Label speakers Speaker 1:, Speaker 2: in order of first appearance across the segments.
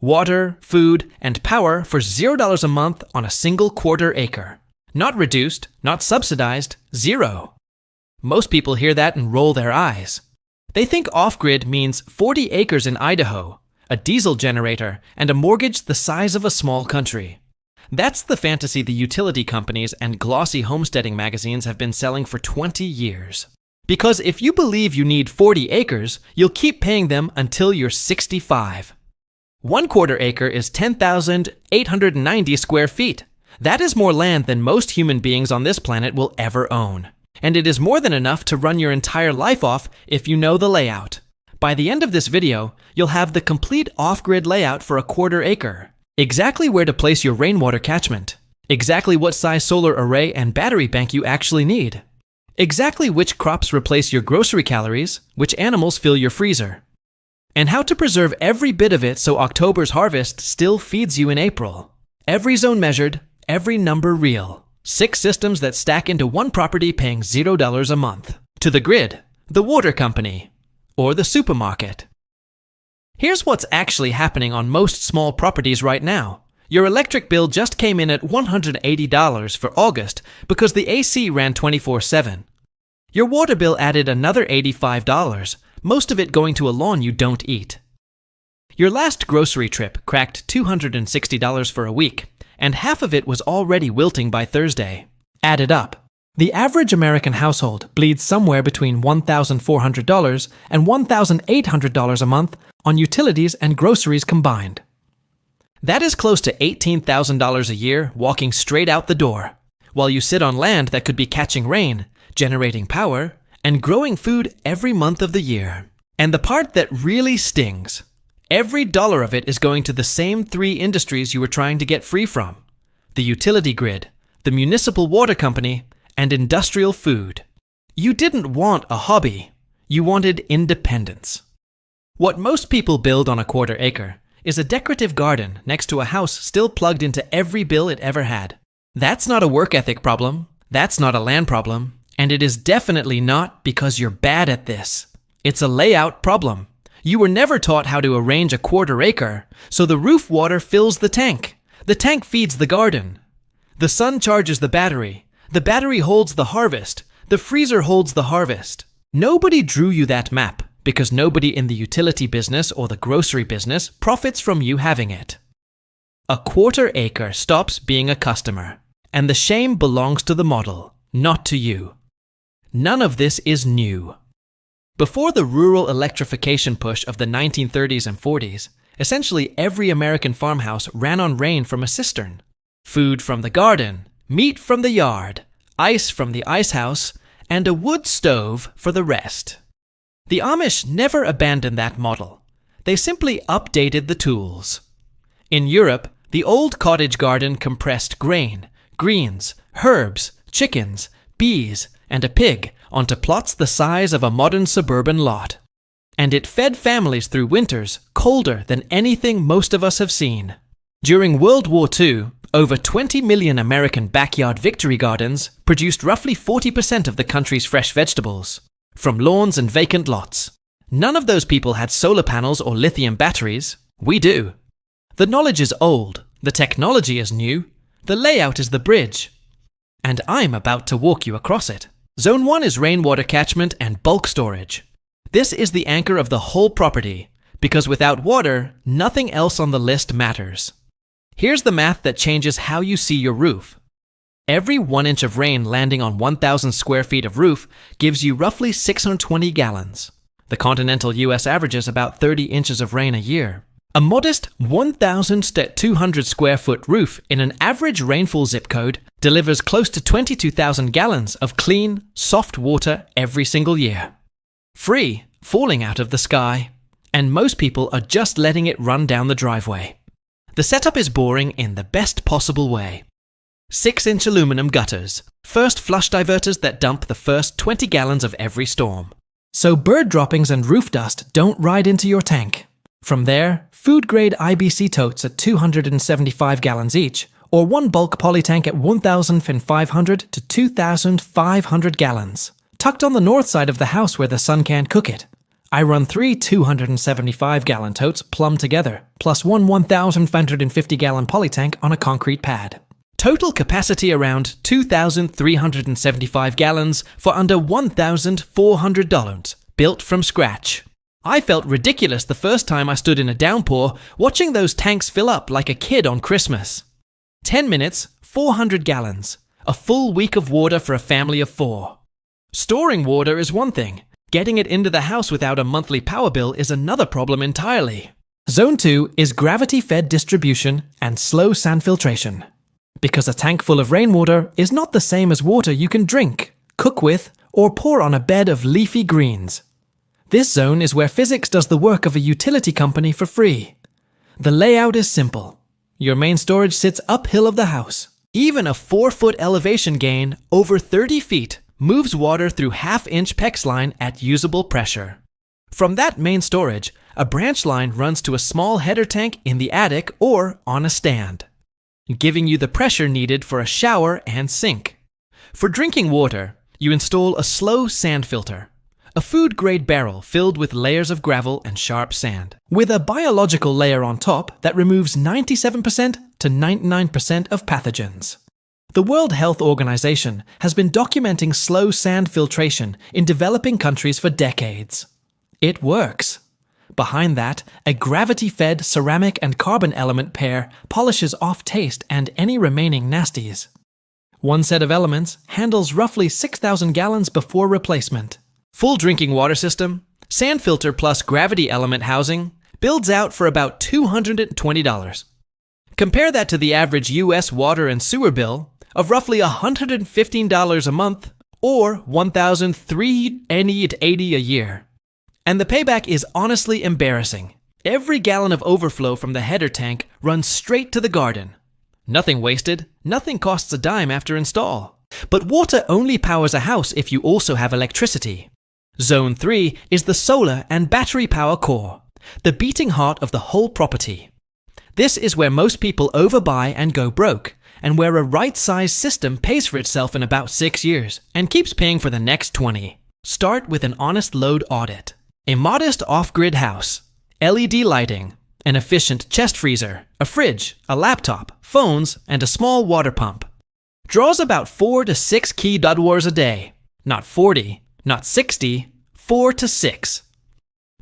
Speaker 1: Water, food, and power for $0 a month on a single quarter acre. Not reduced, not subsidized, zero. Most people hear that and roll their eyes. They think off-grid means 40 acres in Idaho, a diesel generator, and a mortgage the size of a small country. That's the fantasy the utility companies and glossy homesteading magazines have been selling for 20 years. Because if you believe you need 40 acres, you'll keep paying them until you're 65. 1 quarter acre is 10,890 square feet. That is more land than most human beings on this planet will ever own. And it is more than enough to run your entire life off if you know the layout. By the end of this video, you'll have the complete off-grid layout for a quarter acre. Exactly where to place your rainwater catchment. Exactly what size solar array and battery bank you actually need. Exactly which crops replace your grocery calories, which animals fill your freezer. And how to preserve every bit of it so October's harvest still feeds you in April. Every zone measured, every number real. 6 systems that stack into one property paying $0 a month. To the grid, the water company, or the supermarket. Here's what's actually happening on most small properties right now. Your electric bill just came in at $180 for August because the AC ran 24/7. Your water bill added another $85, most of it going to a lawn you don't eat. Your last grocery trip cracked $260 for a week, and half of it was already wilting by Thursday. Add it up. The average American household bleeds somewhere between $1,400 and $1,800 a month on utilities and groceries combined. That is close to $18,000 a year walking straight out the door, while you sit on land that could be catching rain, generating power, and growing food every month of the year. And the part that really stings, every dollar of it is going to the same 3 industries you were trying to get free from: the utility grid, the municipal water company, and industrial food. You didn't want a hobby, you wanted independence. What most people build on a quarter acre is a decorative garden next to a house still plugged into every bill it ever had. That's not a work ethic problem, that's not a land problem, and it is definitely not because you're bad at this. It's a layout problem. You were never taught how to arrange a quarter acre, so the roof water fills the tank. The tank feeds the garden. The sun charges the battery holds the harvest, the freezer holds the harvest. Nobody drew you that map because nobody in the utility business or the grocery business profits from you having it. A quarter acre stops being a customer, and the shame belongs to the model, not to you. None of this is new. Before the rural electrification push of the 1930s and 40s, essentially every American farmhouse ran on rain from a cistern. Food from the garden, meat from the yard, ice from the ice house, and a wood stove for the rest. The Amish never abandoned that model. They simply updated the tools. In Europe, the old cottage garden compressed grain, greens, herbs, chickens, bees, and a pig onto plots the size of a modern suburban lot. And it fed families through winters colder than anything most of us have seen. During World War II, over 20 million American backyard victory gardens produced roughly 40% of the country's fresh vegetables, from lawns and vacant lots. None of those people had solar panels or lithium batteries. We do. The knowledge is old, the technology is new, the layout is the bridge. And I'm about to walk you across it. Zone 1 is rainwater catchment and bulk storage. This is the anchor of the whole property, because without water, nothing else on the list matters. Here's the math that changes how you see your roof. Every 1 inch of rain landing on 1,000 square feet of roof gives you roughly 620 gallons. The continental US averages about 30 inches of rain a year. A modest 1,200 square foot roof in an average rainfall zip code delivers close to 22,000 gallons of clean, soft water every single year. Free, falling out of the sky. And most people are just letting it run down the driveway. The setup is boring in the best possible way. 6-inch aluminum gutters, first flush diverters that dump the first 20 gallons of every storm. So bird droppings and roof dust don't ride into your tank. From there, food-grade IBC totes at 275 gallons each, or 1 bulk poly tank at 1,500 to 2,500 gallons, tucked on the north side of the house where the sun can't cook it. I run 3 275-gallon totes plumb together, plus one 1,550-gallon polytank on a concrete pad. Total capacity around 2,375 gallons for under $1,400, built from scratch. I felt ridiculous the first time I stood in a downpour watching those tanks fill up like a kid on Christmas. 10 minutes, 400 gallons. A full week of water for a family of 4. Storing water is one thing. Getting it into the house without a monthly power bill is another problem entirely. Zone 2 is gravity-fed distribution and slow sand filtration. Because a tank full of rainwater is not the same as water you can drink, cook with, or pour on a bed of leafy greens. This zone is where physics does the work of a utility company for free. The layout is simple. Your main storage sits uphill of the house. Even a 4-foot elevation gain over 30 feet moves water through half-inch PEX line at usable pressure. From that main storage, a branch line runs to a small header tank in the attic or on a stand, giving you the pressure needed for a shower and sink. For drinking water, you install a slow sand filter, a food-grade barrel filled with layers of gravel and sharp sand, with a biological layer on top that removes 97% to 99% of pathogens. The World Health Organization has been documenting slow sand filtration in developing countries for decades. It works. Behind that, a gravity-fed ceramic and carbon element pair polishes off taste and any remaining nasties. One set of elements handles roughly 6,000 gallons before replacement. Full drinking water system, sand filter plus gravity element housing, builds out for about $220. Compare that to the average US water and sewer bill of roughly $115 a month or $1,380 a year. And the payback is honestly embarrassing. Every gallon of overflow from the header tank runs straight to the garden. Nothing wasted, nothing costs a dime after install. But water only powers a house if you also have electricity. Zone 3 is the solar and battery power core, the beating heart of the whole property. This is where most people overbuy and go broke, and where a right-sized system pays for itself in about 6 years and keeps paying for the next 20. Start with an honest load audit. A modest off-grid house, LED lighting, an efficient chest freezer, a fridge, a laptop, phones, and a small water pump. Draws about 4 to 6 kWh a day. Not 40, not 60, 4 to 6.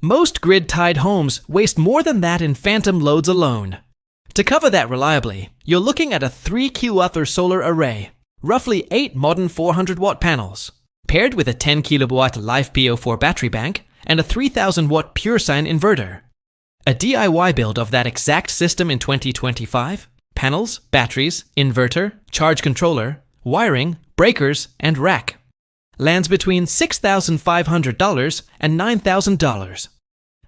Speaker 1: Most grid-tied homes waste more than that in phantom loads alone. To cover that reliably, you're looking at a 3 kW solar array, roughly 8 modern 400-watt panels, paired with a 10 kW LiFePO4 battery bank and a 3000-watt PureSine inverter. A DIY build of that exact system in 2025, panels, batteries, inverter, charge controller, wiring, breakers, and rack, lands between $6,500 and $9,000.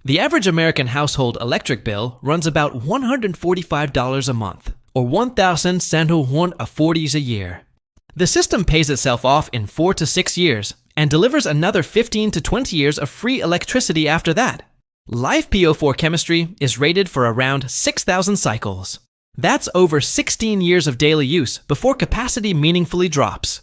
Speaker 1: The average American household electric bill runs about $145 a month, or $1,140 a year. The system pays itself off in 4 to 6 years and delivers another 15 to 20 years of free electricity after that. LiFePO4 chemistry is rated for around 6,000 cycles. That's over 16 years of daily use before capacity meaningfully drops.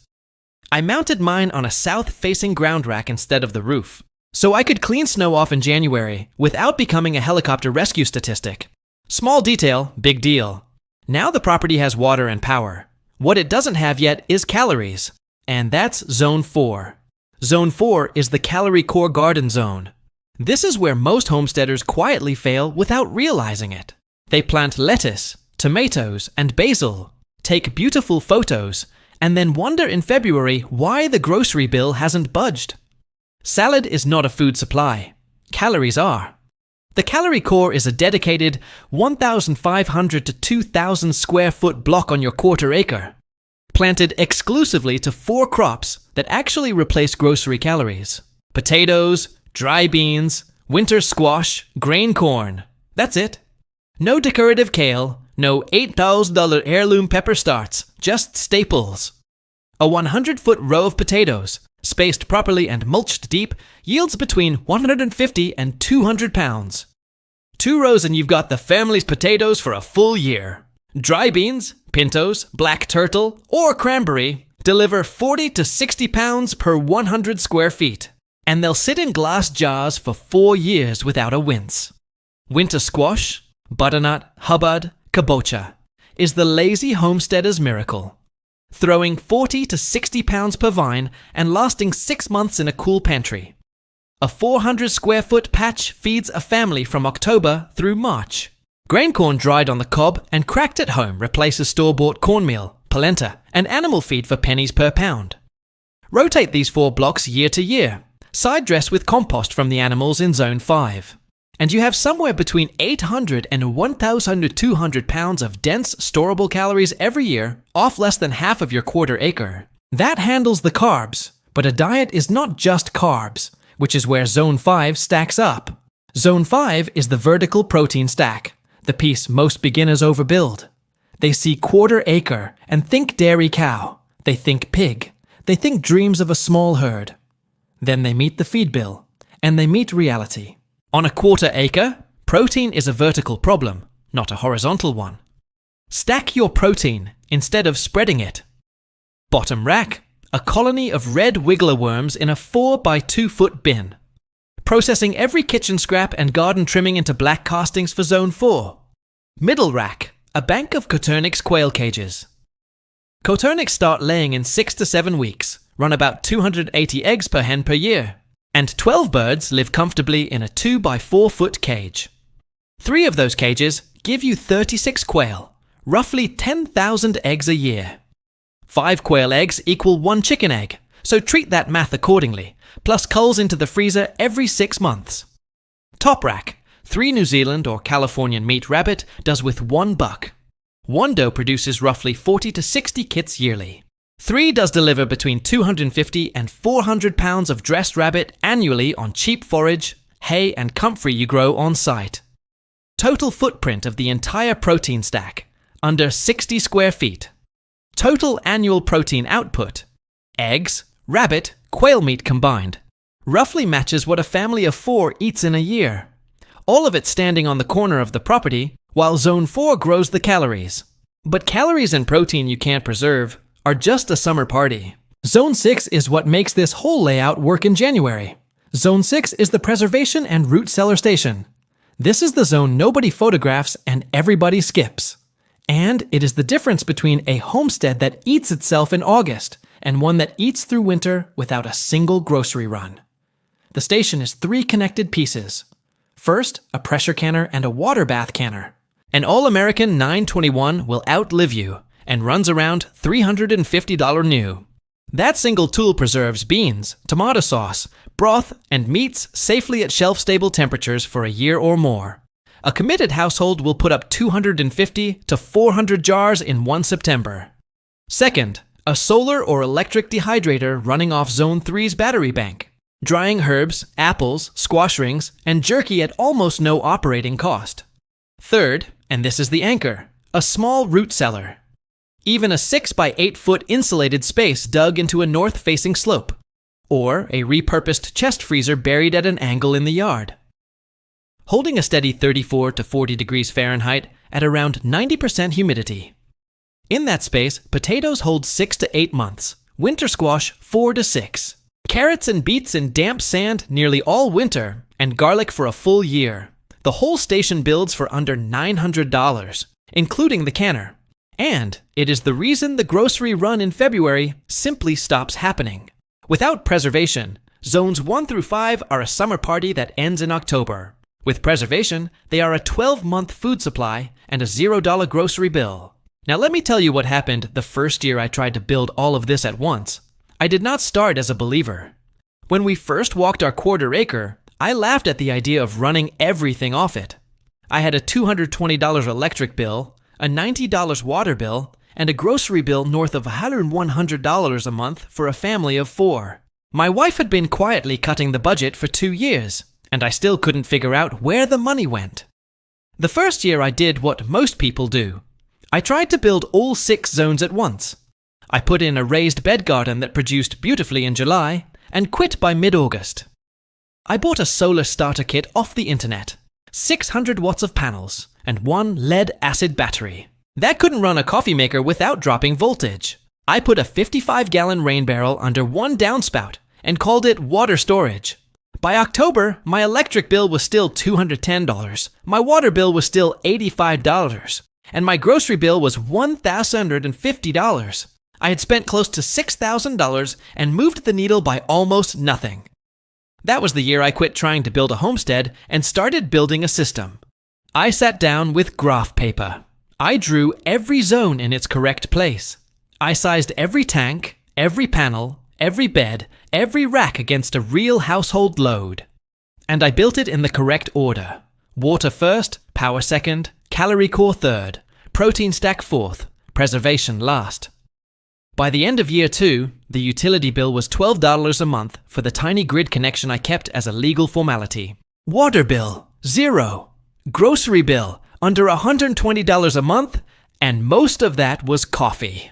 Speaker 1: I mounted mine on a south-facing ground rack instead of the roof, so I could clean snow off in January without becoming a helicopter rescue statistic. Small detail, big deal. Now the property has water and power. What it doesn't have yet is calories, and that's Zone 4. Zone 4 is the Calorie Core Garden Zone. This is where most homesteaders quietly fail without realizing it. They plant lettuce, tomatoes, and basil, take beautiful photos, and then wonder in February why the grocery bill hasn't budged. Salad is not a food supply. Calories are. The Calorie Core is a dedicated 1,500 to 2,000 square foot block on your quarter-acre, planted exclusively to 4 crops that actually replace grocery calories. Potatoes, dry beans, winter squash, grain corn. That's it. No decorative kale, no $8,000 heirloom pepper starts, just staples. A 100-foot row of potatoes, spaced properly and mulched deep, yields between 150 and 200 pounds. 2 rows and you've got the family's potatoes for a full year. Dry beans, pintos, black turtle, or cranberry deliver 40 to 60 pounds per 100 square feet. And they'll sit in glass jars for 4 years without a wince. Winter squash, butternut, hubbard, kabocha is the lazy homesteader's miracle. Throwing 40 to 60 pounds per vine and lasting 6 months in a cool pantry. A 400 square foot patch feeds a family from October through March. Grain corn dried on the cob and cracked at home replaces store-bought cornmeal, polenta, and animal feed for pennies per pound. Rotate these 4 blocks year to year. Side dress with compost from the animals in Zone 5. And you have somewhere between 800 and 1,200 pounds of dense, storable calories every year, off less than half of your quarter acre. That handles the carbs, but a diet is not just carbs, which is where Zone 5 stacks up. Zone 5 is the vertical protein stack, the piece most beginners overbuild. They see quarter acre and think dairy cow. They think pig. They think dreams of a small herd. Then they meet the feed bill, and they meet reality. On a quarter acre, protein is a vertical problem, not a horizontal one. Stack your protein instead of spreading it. Bottom rack, a colony of red wiggler worms in a 4 by 2 foot bin. Processing every kitchen scrap and garden trimming into black castings for Zone 4. Middle rack, a bank of Coturnix quail cages. Coturnix start laying in 6 to 7 weeks, run about 280 eggs per hen per year. And 12 birds live comfortably in a 2 by 4 foot cage. 3 of those cages give you 36 quail, roughly 10,000 eggs a year. 5 quail eggs equal 1 chicken egg, so treat that math accordingly, plus culls into the freezer every 6 months. Top rack, 3 New Zealand or Californian meat rabbit does with 1 buck. 1 doe produces roughly 40 to 60 kits yearly. 3 does deliver between 250 and 400 pounds of dressed rabbit annually on cheap forage, hay and comfrey you grow on site. Total footprint of the entire protein stack, under 60 square feet. Total annual protein output, eggs, rabbit, quail meat combined, roughly matches what a family of 4 eats in a year. All of it standing on the corner of the property, while Zone 4 grows the calories. But calories and protein you can't preserve are just a summer party. Zone 6 is what makes this whole layout work in January. Zone 6 is the preservation and root cellar station. This is the zone nobody photographs and everybody skips. And it is the difference between a homestead that eats itself in August and one that eats through winter without a single grocery run. The station is 3 connected pieces. First, a pressure canner and a water bath canner. An all-American 921 will outlive you and runs around $350 new. That single tool preserves beans, tomato sauce, broth, and meats safely at shelf-stable temperatures for a year or more. A committed household will put up 250 to 400 jars in one September. Second, a solar or electric dehydrator running off Zone 3's battery bank, drying herbs, apples, squash rings, and jerky at almost no operating cost. Third, and this is the anchor, a small root cellar. Even a 6 by 8 foot insulated space dug into a north-facing slope, or a repurposed chest freezer buried at an angle in the yard. Holding a steady 34 to 40 degrees Fahrenheit at around 90% humidity. In that space, potatoes hold 6 to 8 months, winter squash 4 to 6, carrots and beets in damp sand nearly all winter, and garlic for a full year. The whole station builds for under $900, including the canner. And it is the reason the grocery run in February simply stops happening. Without preservation, Zones 1 through 5 are a summer party that ends in October. With preservation, they are a 12-month food supply and a $0 grocery bill. Now let me tell you what happened the first year I tried to build all of this at once. I did not start as a believer. When we first walked our quarter acre, I laughed at the idea of running everything off it. I had a $220 electric bill, a $90 water bill, and a grocery bill north of $100 a month for a family of 4. My wife had been quietly cutting the budget for 2 years, and I still couldn't figure out where the money went. The first year I did what most people do. I tried to build all 6 zones at once. I put in a raised bed garden that produced beautifully in July, and quit by mid-August. I bought a solar starter kit off the internet, 600 watts of panels, and 1 lead-acid battery. That couldn't run a coffee maker without dropping voltage. I put a 55-gallon rain barrel under 1 downspout and called it water storage. By October, my electric bill was still $210, my water bill was still $85, and my grocery bill was $1,050. I had spent close to $6,000 and moved the needle by almost nothing. That was the year I quit trying to build a homestead and started building a system. I sat down with graph paper. I drew every zone in its correct place. I sized every tank, every panel, every bed, every rack against a real household load. And I built it in the correct order. Water first, power second, calorie core third, protein stack fourth, preservation last. By the end of year 2, the utility bill was $12 a month for the tiny grid connection I kept as a legal formality. Water bill, $0. Grocery bill, under $120 a month, and most of that was coffee.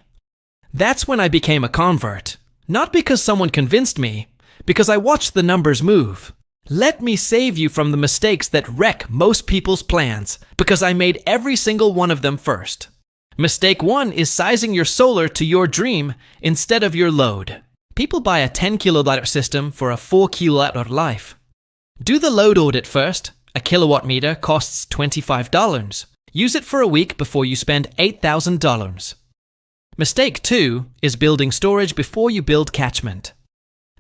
Speaker 1: That's when I became a convert. Not because someone convinced me, because I watched the numbers move. Let me save you from the mistakes that wreck most people's plans, because I made every single one of them first. Mistake 1 is sizing your solar to your dream instead of your load. People buy a 10 kilowatt system for a 4 kilowatt life. Do the load audit first. A kilowatt meter costs $25. Use it for a week before you spend $8,000. Mistake 2 is building storage before you build catchment.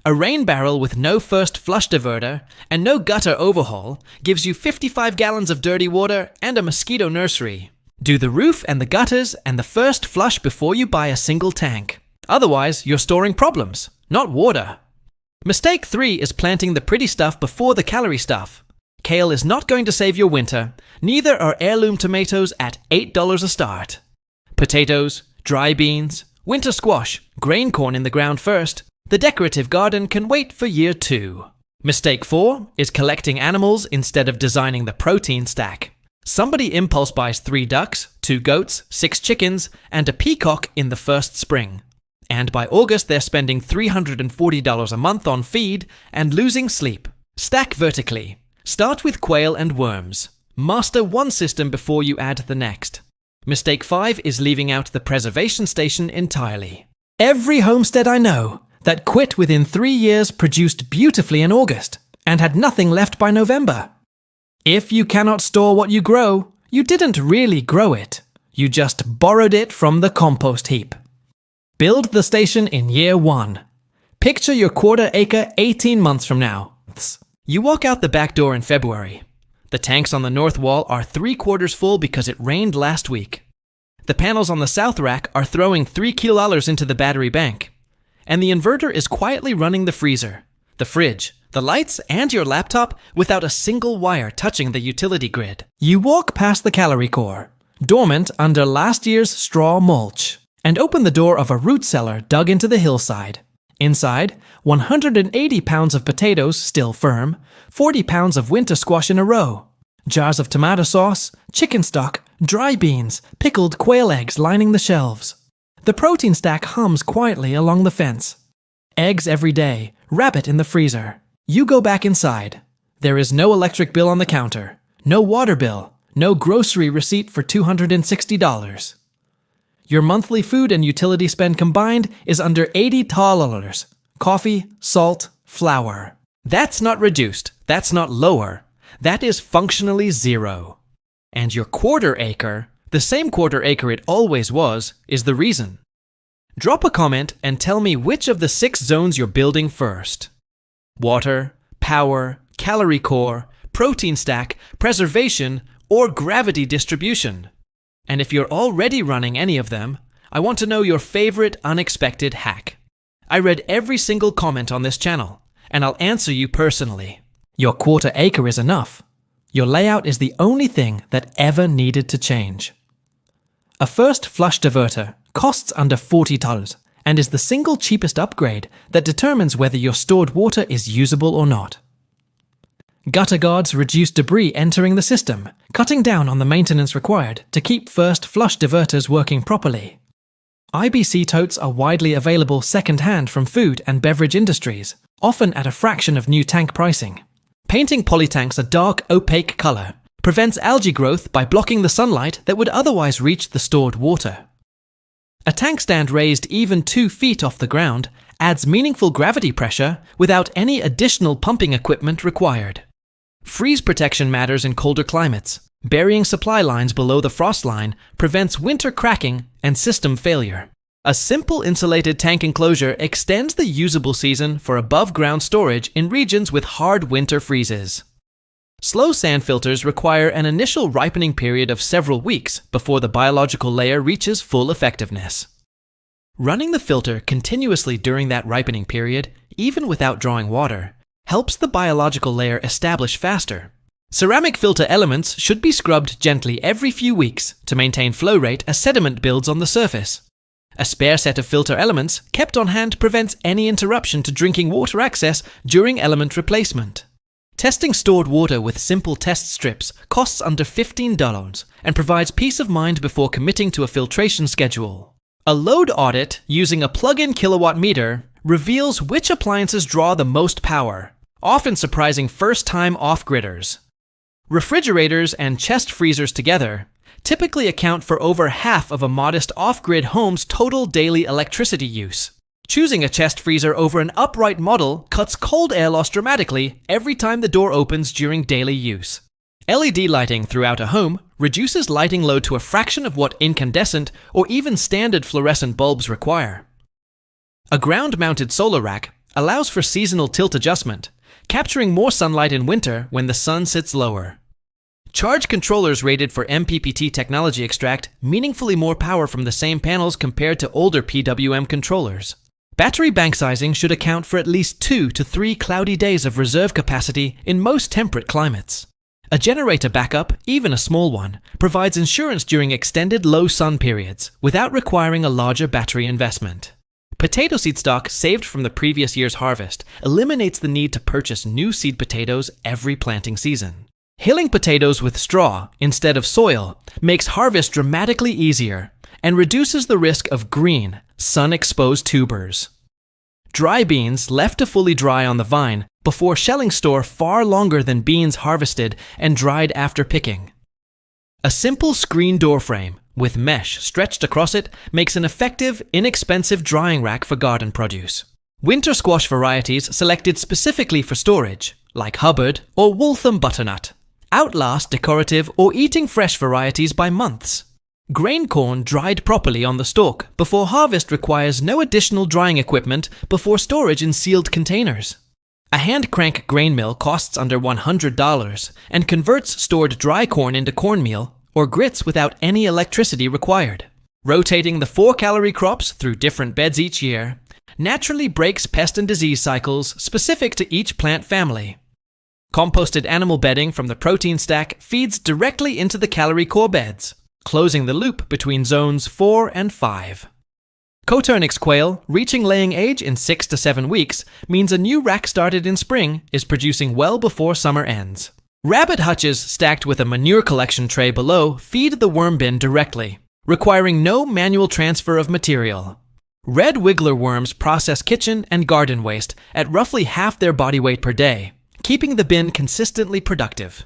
Speaker 1: A rain barrel with no first flush diverter and no gutter overhaul gives you 55 gallons of dirty water and a mosquito nursery. Do the roof and the gutters and the first flush before you buy a single tank. Otherwise, you're storing problems, not water. Mistake 3 is planting the pretty stuff before the calorie stuff. Kale is not going to save your winter, neither are heirloom tomatoes at $8 a start. Potatoes, dry beans, winter squash, grain corn in the ground first. The decorative garden can wait for year 2. Mistake 4 is collecting animals instead of designing the protein stack. Somebody impulse buys 3 ducks, 2 goats, 6 chickens, and a peacock in the first spring. And by August they're spending $340 a month on feed and losing sleep. Stack vertically. Start with quail and worms. Master one system before you add the next. Mistake 5 is leaving out the preservation station entirely. Every homestead I know that quit within 3 years produced beautifully in August and had nothing left by November. If you cannot store what you grow, you didn't really grow it. You just borrowed it from the compost heap. Build the station in year 1. Picture your quarter-acre 18 months from now. You walk out the back door in February. The tanks on the north wall are 3/4 full because it rained last week. The panels on the south rack are throwing $3 kilos into the battery bank. And the inverter is quietly running the freezer, the fridge, the lights, and your laptop without a single wire touching the utility grid. You walk past the calorie core, dormant under last year's straw mulch, and open the door of a root cellar dug into the hillside. Inside, 180 pounds of potatoes still firm, 40 pounds of winter squash in a row, jars of tomato sauce, chicken stock, dry beans, pickled quail eggs lining the shelves. The protein stack hums quietly along the fence. Eggs every day, rabbit in the freezer. You go back inside. There is no electric bill on the counter, no water bill, no grocery receipt for $260. Your monthly food and utility spend combined is under $80. Coffee, salt, flour. That's not reduced, that's not lower. That is functionally 0. And your quarter-acre, the same quarter-acre it always was, is the reason. Drop a comment and tell me which of the 6 zones you're building first. Water, power, calorie core, protein stack, preservation, or gravity distribution. And if you're already running any of them, I want to know your favorite unexpected hack. I read every single comment on this channel, and I'll answer you personally. Your quarter-acre is enough. Your layout is the only thing that ever needed to change. A first flush diverter costs under $40 and is the single cheapest upgrade that determines whether your stored water is usable or not. Gutter guards reduce debris entering the system, cutting down on the maintenance required to keep first flush diverters working properly. IBC totes are widely available second-hand from food and beverage industries, often at a fraction of new tank pricing. Painting polytanks a dark, opaque color prevents algae growth by blocking the sunlight that would otherwise reach the stored water. A tank stand raised even 2 feet off the ground adds meaningful gravity pressure without any additional pumping equipment required. Freeze protection matters in colder climates. Burying supply lines below the frost line prevents winter cracking and system failure. A simple insulated tank enclosure extends the usable season for above-ground storage in regions with hard winter freezes. Slow sand filters require an initial ripening period of several weeks before the biological layer reaches full effectiveness. Running the filter continuously during that ripening period, even without drawing water, helps the biological layer establish faster. Ceramic filter elements should be scrubbed gently every few weeks to maintain flow rate as sediment builds on the surface. A spare set of filter elements kept on hand prevents any interruption to drinking water access during element replacement. Testing stored water with simple test strips costs under $15 and provides peace of mind before committing to a filtration schedule. A load audit using a plug-in kilowatt meter reveals which appliances draw the most power, often surprising first-time off-gridders. Refrigerators and chest freezers together typically account for over half of a modest off-grid home's total daily electricity use. Choosing a chest freezer over an upright model cuts cold air loss dramatically every time the door opens during daily use. LED lighting throughout a home reduces lighting load to a fraction of what incandescent or even standard fluorescent bulbs require. A ground-mounted solar rack allows for seasonal tilt adjustment, capturing more sunlight in winter when the sun sits lower. Charge controllers rated for MPPT technology extract meaningfully more power from the same panels compared to older PWM controllers. Battery bank sizing should account for at least 2 to 3 cloudy days of reserve capacity in most temperate climates. A generator backup, even a small one, provides insurance during extended low sun periods without requiring a larger battery investment. Potato seed stock saved from the previous year's harvest eliminates the need to purchase new seed potatoes every planting season. Hilling potatoes with straw instead of soil makes harvest dramatically easier and reduces the risk of green, sun-exposed tubers. Dry beans left to fully dry on the vine before shelling store far longer than beans harvested and dried after picking. A simple screen door frame with mesh stretched across it makes an effective, inexpensive drying rack for garden produce. Winter squash varieties selected specifically for storage, like Hubbard or Waltham butternut, outlast decorative or eating fresh varieties by months. Grain corn dried properly on the stalk before harvest requires no additional drying equipment before storage in sealed containers. A hand crank grain mill costs under $100 and converts stored dry corn into cornmeal or grits without any electricity required. Rotating the 4-calorie crops through different beds each year naturally breaks pest and disease cycles specific to each plant family. Composted animal bedding from the protein stack feeds directly into the calorie core beds, closing the loop between zones 4 and 5. Coturnix quail reaching laying age in 6 to 7 weeks means a new rack started in spring is producing well before summer ends. Rabbit hutches stacked with a manure collection tray below feed the worm bin directly, requiring no manual transfer of material. Red wiggler worms process kitchen and garden waste at roughly half their body weight per day, keeping the bin consistently productive.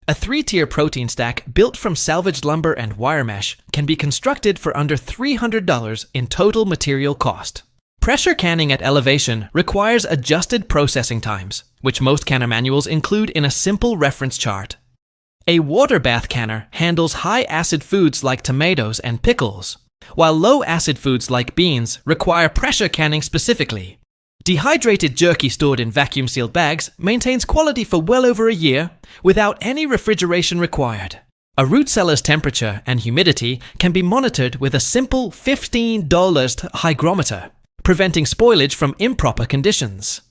Speaker 1: A 3-tier protein stack built from salvaged lumber and wire mesh can be constructed for under $300 in total material cost. Pressure canning at elevation requires adjusted processing times, which most canner manuals include in a simple reference chart. A water bath canner handles high-acid foods like tomatoes and pickles, while low-acid foods like beans require pressure canning specifically. Dehydrated jerky stored in vacuum-sealed bags maintains quality for well over a year without any refrigeration required. A root cellar's temperature and humidity can be monitored with a simple $15 hygrometer, preventing spoilage from improper conditions.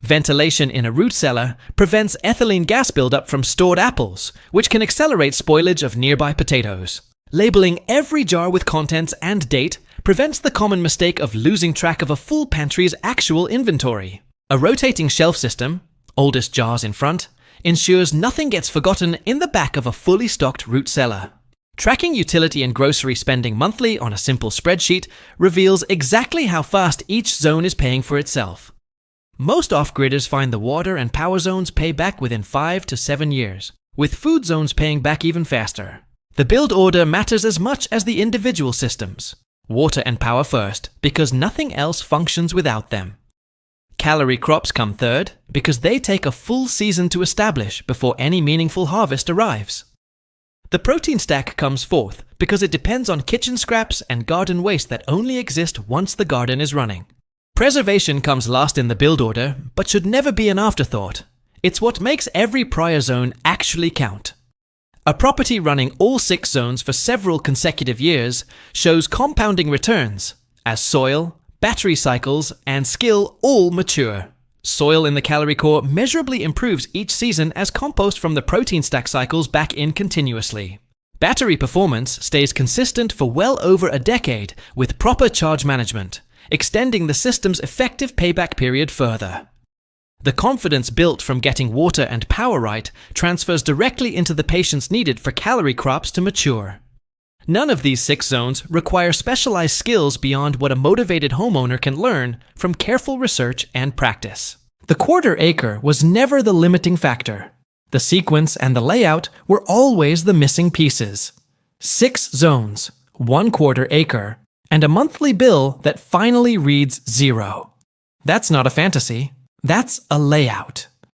Speaker 1: Ventilation in a root cellar prevents ethylene gas buildup from stored apples, which can accelerate spoilage of nearby potatoes. Labeling every jar with contents and date prevents the common mistake of losing track of a full pantry's actual inventory. A rotating shelf system, oldest jars in front, ensures nothing gets forgotten in the back of a fully stocked root cellar. Tracking utility and grocery spending monthly on a simple spreadsheet reveals exactly how fast each zone is paying for itself. Most off-gridders find the water and power zones pay back within 5 to 7 years, with food zones paying back even faster. The build order matters as much as the individual systems. Water and power first, because nothing else functions without them. calorie crops come third because they take a full season to establish before any meaningful harvest arrives. The protein stack comes fourth because it depends on kitchen scraps and garden waste that only exist once the garden is running. Preservation comes last in the build order, but should never be an afterthought. It's what makes every prior zone actually count. A property running all 6 zones for several consecutive years shows compounding returns as soil, battery cycles, and skill all mature. Soil in the calorie core measurably improves each season as compost from the protein stack cycles back in continuously. Battery performance stays consistent for well over a decade with proper charge management, extending the system's effective payback period further. The confidence built from getting water and power right transfers directly into the patience needed for calorie crops to mature. None of these 6 zones require specialized skills beyond what a motivated homeowner can learn from careful research and practice. The quarter-acre was never the limiting factor. The sequence and the layout were always the missing pieces. 6 zones, 1 quarter-acre, and a monthly bill that finally reads 0. That's not a fantasy. That's a layout.